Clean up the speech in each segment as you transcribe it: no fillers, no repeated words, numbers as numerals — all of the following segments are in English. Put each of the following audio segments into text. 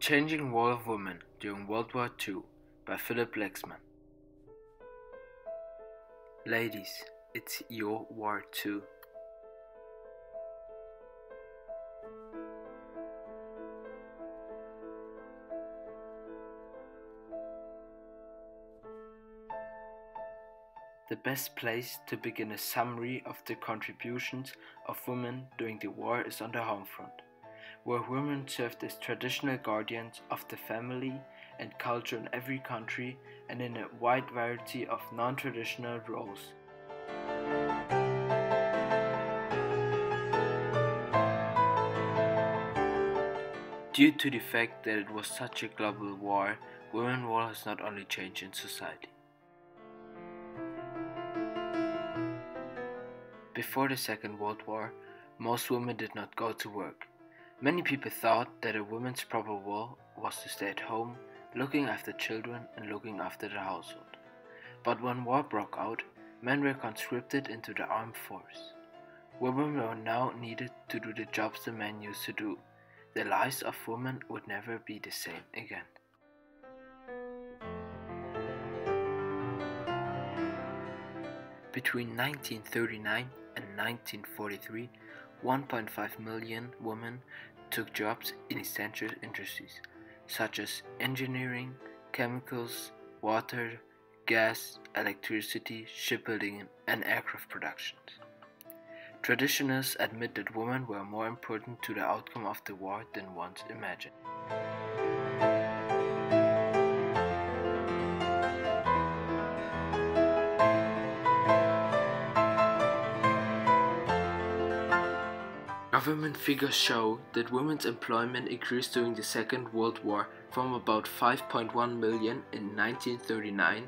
Changing Role of Women During World War II by Philip Lexman. Ladies, it's your war too. The best place to begin a summary of the contributions of women during the war is on the home front, where women served as traditional guardians of the family and culture in every country and in a wide variety of non-traditional roles. Due to the fact that it was such a global war, women's role has not only changed in society. Before the Second World War, most women did not go to work. Many people thought that a woman's proper role was to stay at home, looking after children and looking after the household. But when war broke out, men were conscripted into the armed force. Women were now needed to do the jobs the men used to do. The lives of women would never be the same again. Between 1939 and 1943, 1.5 million women took jobs in essential industries such as engineering, chemicals, water, gas, electricity, shipbuilding, and aircraft production. Traditionalists admit that women were more important to the outcome of the war than once imagined. Government figures show that women's employment increased during the Second World War from about 5.1 million in 1939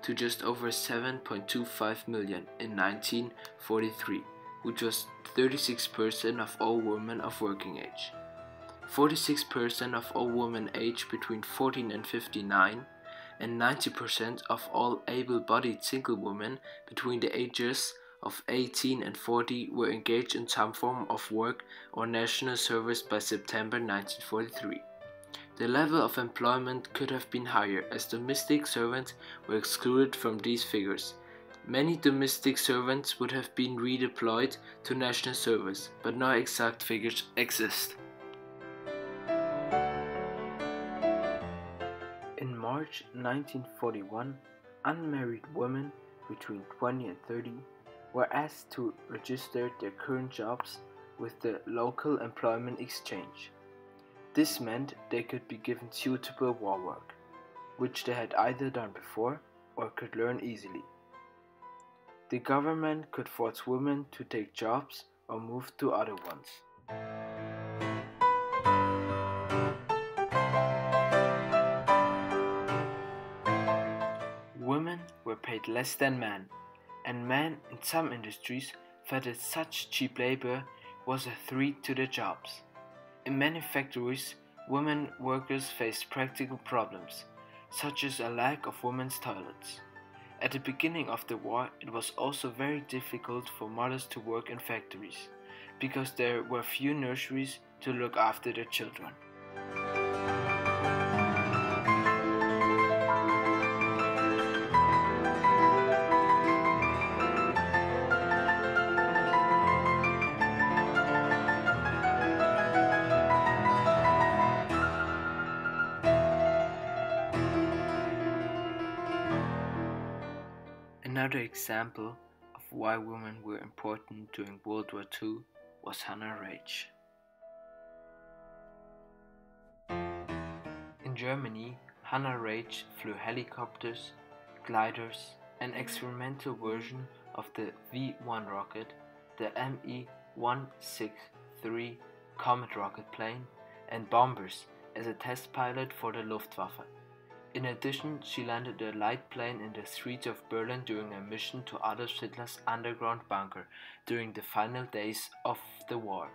to just over 7.25 million in 1943, which was 36% of all women of working age. 46% of all women aged between 14 and 59, and 90% of all able-bodied single women between the ages of 18 and 40 were engaged in some form of work or national service by September 1943. The level of employment could have been higher, as domestic servants were excluded from these figures. Many domestic servants would have been redeployed to national service, but no exact figures exist. In March 1941, unmarried women between 20 and 30 were asked to register their current jobs with the local employment exchange. This meant they could be given suitable war work, which they had either done before or could learn easily. The government could force women to take jobs or move to other ones. Women were paid less than men, and men in some industries felt that such cheap labor was a threat to their jobs. In many factories, women workers faced practical problems, such as a lack of women's toilets. At the beginning of the war, it was also very difficult for mothers to work in factories, because there were few nurseries to look after their children. Another example of why women were important during World War II was Hannah Rage. In Germany, Hannah Rage flew helicopters, gliders, an experimental version of the V-1 rocket, the Me-163 Comet rocket plane, and bombers as a test pilot for the Luftwaffe. In addition, she landed a light plane in the streets of Berlin during a mission to Adolf Hitler's underground bunker during the final days of the war.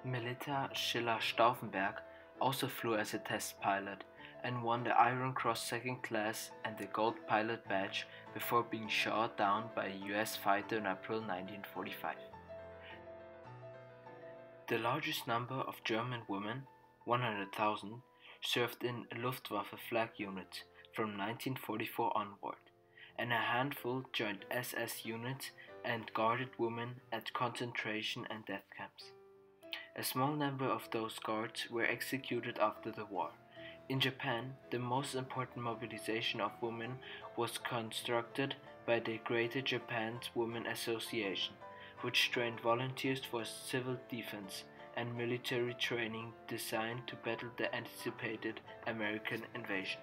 Melita Schiller-Stauffenberg also flew as a test pilot and won the Iron Cross second class and the Gold Pilot badge before being shot down by a US fighter in April 1945. The largest number of German women 100,000, served in Luftwaffe flag units from 1944 onward, and a handful joined SS units and guarded women at concentration and death camps. A small number of those guards were executed after the war. In Japan, the most important mobilization of women was constructed by the Greater Japan's Women Association, which trained volunteers for civil defense and military training designed to battle the anticipated American invasion.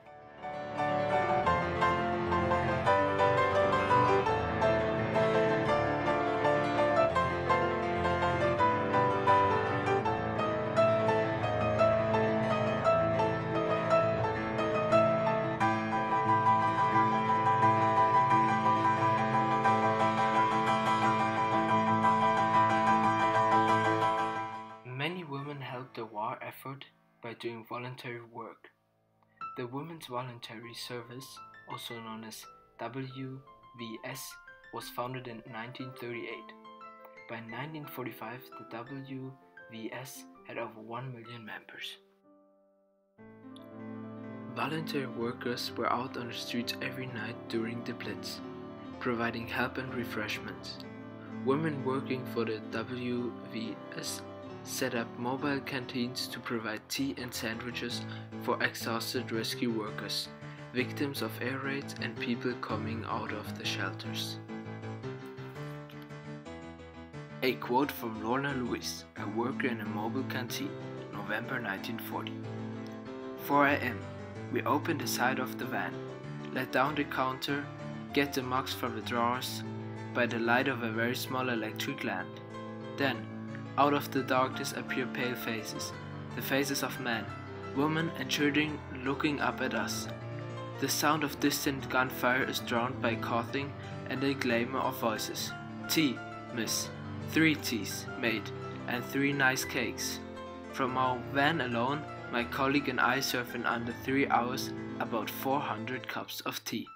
Many women helped the war effort by doing voluntary work. The Women's Voluntary Service, also known as WVS, was founded in 1938. By 1945, the WVS had over 1 million members. Voluntary workers were out on the streets every night during the Blitz, providing help and refreshments. Women working for the WVS set up mobile canteens to provide tea and sandwiches for exhausted rescue workers, victims of air raids and people coming out of the shelters. A quote from Lorna Lewis, a worker in a mobile canteen, November 1940. 4 a.m. We opened the side of the van, let down the counter, get the mugs from the drawers, by the light of a very small electric lamp. Then, out of the darkness appear pale faces, the faces of men, women and children looking up at us. The sound of distant gunfire is drowned by coughing and a glamour of voices. Tea, miss. 3 teas, made, and 3 nice cakes. From our van alone, my colleague and I served in under 3 hours about 400 cups of tea.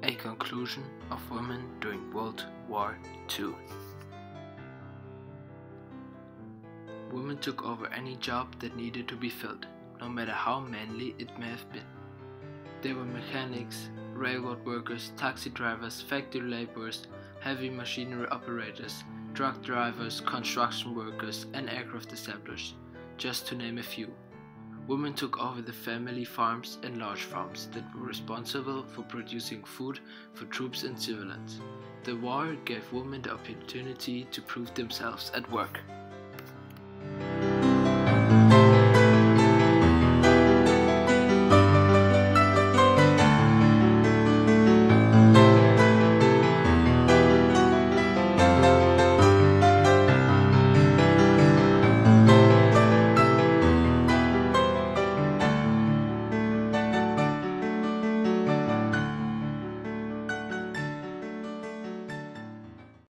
A conclusion of women during World War II. Women took over any job that needed to be filled, no matter how manly it may have been. They were mechanics, railroad workers, taxi drivers, factory laborers, heavy machinery operators, truck drivers, construction workers, and aircraft assemblers, just to name a few. Women took over the family farms and large farms that were responsible for producing food for troops and civilians. The war gave women the opportunity to prove themselves at work.